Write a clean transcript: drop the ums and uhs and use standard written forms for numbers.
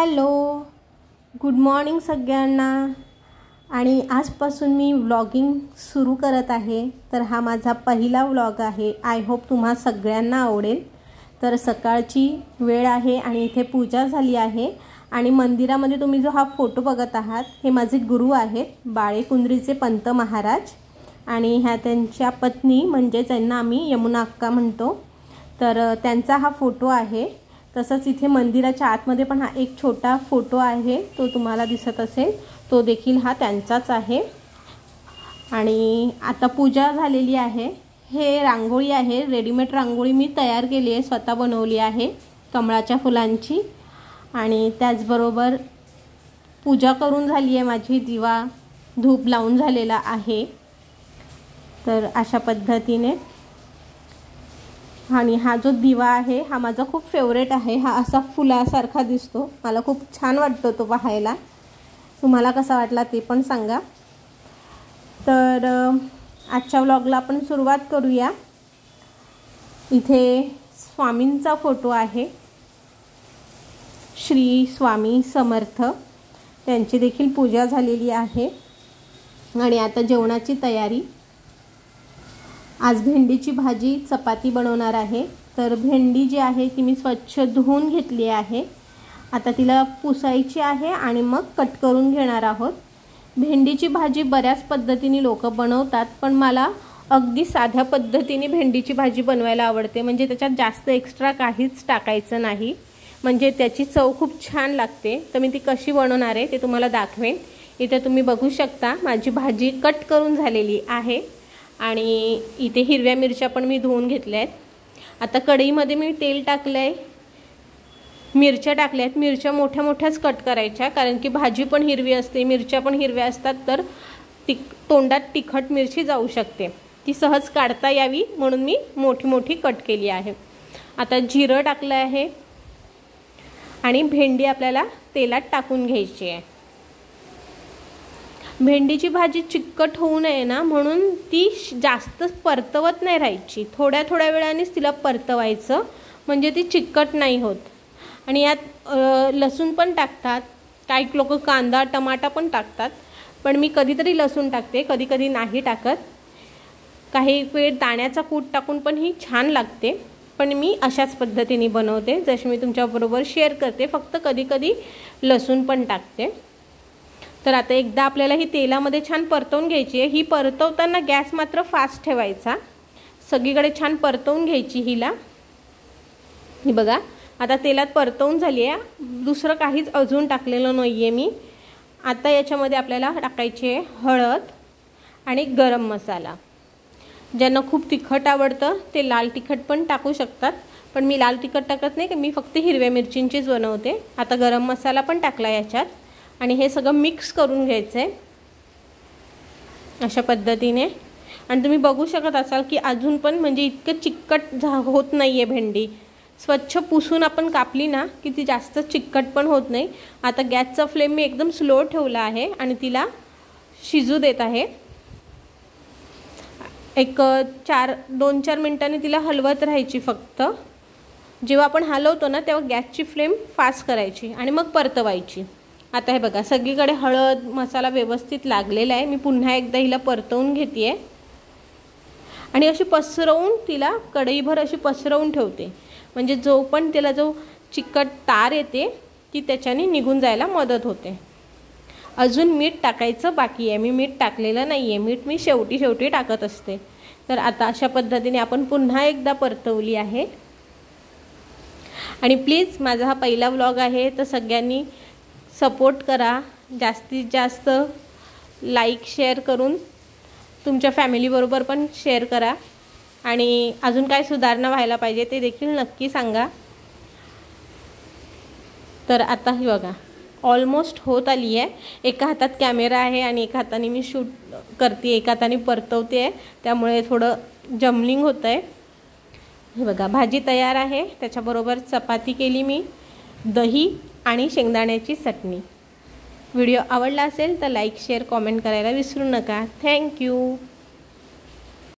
Hello, good morning सगळ्यांना। आणि आजपासून मी व्लॉगिंग सुरू करत आहे। तर हा माझा पहिला व्लॉग आहे। आय होप तुम्हा सगळ्यांना आवडेल। तर सकाळची वेळ आहे आणि इथे पूजा झाली आहे आणि मंदिरामध्ये तुम्ही जो हा फोटो बघत आहात हे माझे गुरु आहेत, बाळेकुंद्रीचे पंत महाराज आणि ह्या त्यांच्या पत्नी म्हणजे त्यांना आम्ही यमुना अक्का म्हणतो। तर त्यांचा हा फोटो आहे। तसंच इथे मंदिराच्या आतमध्ये पण हा एक छोटा फोटो आहे, तो तुम्हाला दिसत असेल, तो देखील हा त्यांचाच आहे। आणि आता पूजा झालेली आहे। हे रांगोळी आहे, रेडीमेड रांगोळी मी तयार केली आहे, स्वतः बनवली आहे कमळाच्या फुलांची। आणि त्याचबरोबर पूजा करून झाली आहे माझी, दिवा धूप लावून झालेला आहे। तर अशा पद्धतीने आणि हा जो दिवा आहे हा माझा खूप फेवरेट आहे। हा असा फुलासारखा दिसतो, मला खूप छान वाटतो तो पाहायला। तुम्हाला कसा वाटला ते पण सांगा। तर आजच्या व्लॉगला आपण सुरुवात करूया। इथे स्वामींचा फोटो आहे, श्री स्वामी समर्थ, त्यांची देखील पूजा झालेली आहे। आणि आता जेवणाची तयारी। आज भेंडीची भाजी चपाती बनवणार आहे। तर भेंडी जी आहे ती मी स्वच्छ धुवून घेतली आहे। आता तिला पुसायची आहे आणि मग कट करून घेणार आहोत। भेंडीची भाजी बऱ्याच पद्धतीने लोक बनवतात, पण मला अगदी साध्या पद्धतीने भेंडीची भाजी बनवायला आवडते। म्हणजे त्याच्यात जास्त एक्स्ट्रा काहीच टाकायचं नाही, म्हणजे त्याची चव खूप छान लागते। तर मी ती कशी बनवणार आहे ते तुम्हाला दाखवेन। इथे तुम्ही बघू शकता माझी भाजी कट करून झालेली आहे आणि इथे हिरव्या मिरच्या पण मी धुवून घेतल्या आहेत। आता कढईमध्ये मी तेल टाकलं आहे, मिरच्या टाकल्या आहेत। मिरच्या मोठ्या मोठ्याच कट करायच्या, कारण की भाजी पण हिरवी असते, मिरच्या पण हिरव्या असतात, तर तोंडात तिखट मिरची जाऊ शकते, ती सहज काढता यावी म्हणून मी मोठी मोठी कट केली आहे। आता जिरं टाकलं आहे आणि भेंडी आपल्याला तेलात टाकून घ्यायची आहे। भेंडीची भाजी चिकट होऊ नये ना म्हणून ती जास्त परतवत नाही राहायची, थोड्या थोड्या वेळानेच तिला परतवायचं, म्हणजे ती चिकट नाही होत। आणि यात लसूण पण टाकतात, काही लोक कांदा टमाटा पण टाकतात, पण मी कधीतरी लसूण टाकते, कधी कधी नाही टाकत। काही वेळ दाण्याचा कूट टाकून पण ही छान लागते, पण मी अशाच पद्धतीने बनवते जशी मी तुमच्याबरोबर शेअर करते, फक्त कधी कधी लसूण पण टाकते। तर आता एकदा आपल्याला ही तेलामध्ये छान परतवून घ्यायची आहे। ही परतवताना गॅस मात्र फास्ट ठेवायचा, सगळीकडे छान परतवून घ्यायची हिला। ही बघा आता तेलात परतवून झाली आहे, दुसरं काहीच अजून टाकलेलं नाही आहे मी। आता याच्यामध्ये आपल्याला टाकायची आहे हळद आणि गरम मसाला। ज्यांना खूप तिखट आवडतं ते लाल तिखट पण टाकू शकतात, पण मी लाल तिखट टाकत नाही, मी फक्त हिरव्या मिरचींचीच बनवते। आता गरम मसाला पण टाकला याच्यात आणि हे सगळं मिक्स करून घ्यायचं आहे अशा पद्धतीने। आणि तुम्ही बघू शकत असाल की अजून पण म्हणजे इतकं चिकट होत नाही आहे भेंडी, स्वच्छ पुसून आपण कापली ना की ती जास्त चिकट पण होत नाही। आता गॅसचा फ्लेम मी एकदम स्लो ठेवला आहे आणि तिला शिजू देत आहे। एक 2-4 मिनिटांनी तिला हलवत राहायची फक्त। जेव्हा आपण हलवतो ना तेव्हा गॅसची फ्लेम फास्ट करायची आणि मग परतवायची। आता हे बघा सगळीकडे हळद मसाला व्यवस्थित लागलेला आहे। मी पुन्हा एकदा हिला परतवून घेते आणि अशी पसरवून तिला कढईभर अशी पसरवून ठेवते, म्हणजे जो पण तिला जो चिकट तार येते ती त्याच्याने निघून जायला मदत होते। अजून मीठ टाकायचं बाकी आहे, मी मीठ टाकलेलं नाही आहे, मीठ मी शेवटी टाकत असते। तर आता अशा पद्धतीने आपण पुन्हा एकदा परतवली आहे। आणि प्लीज माझा हा पहिला व्लॉग आहे, तर सगळ्यांनी सपोर्ट करा, जास्तीत जास्त लाईक शेअर करून तुमच्या फॅमिलीबरोबर पण शेअर करा। आणि अजून काय सुधारणा व्हायला पाहिजे ते देखील नक्की सांगा। तर आता ही बघा ऑलमोस्ट होत आली आहे। एका हातात कॅमेरा आहे आणि एका हाताने मी शूट करते, एका हाताने परतवते आहे, त्यामुळे थोडं जमलिंग होतं आहे। हे बघा भाजी तयार आहे, त्याच्याबरोबर चपाती केली मी, दही आणि शेंगदाण्याची चटणी। व्हिडिओ आवडला असेल तर लाईक शेअर कॉमेंट करायला विसरू नका। थँक्यू।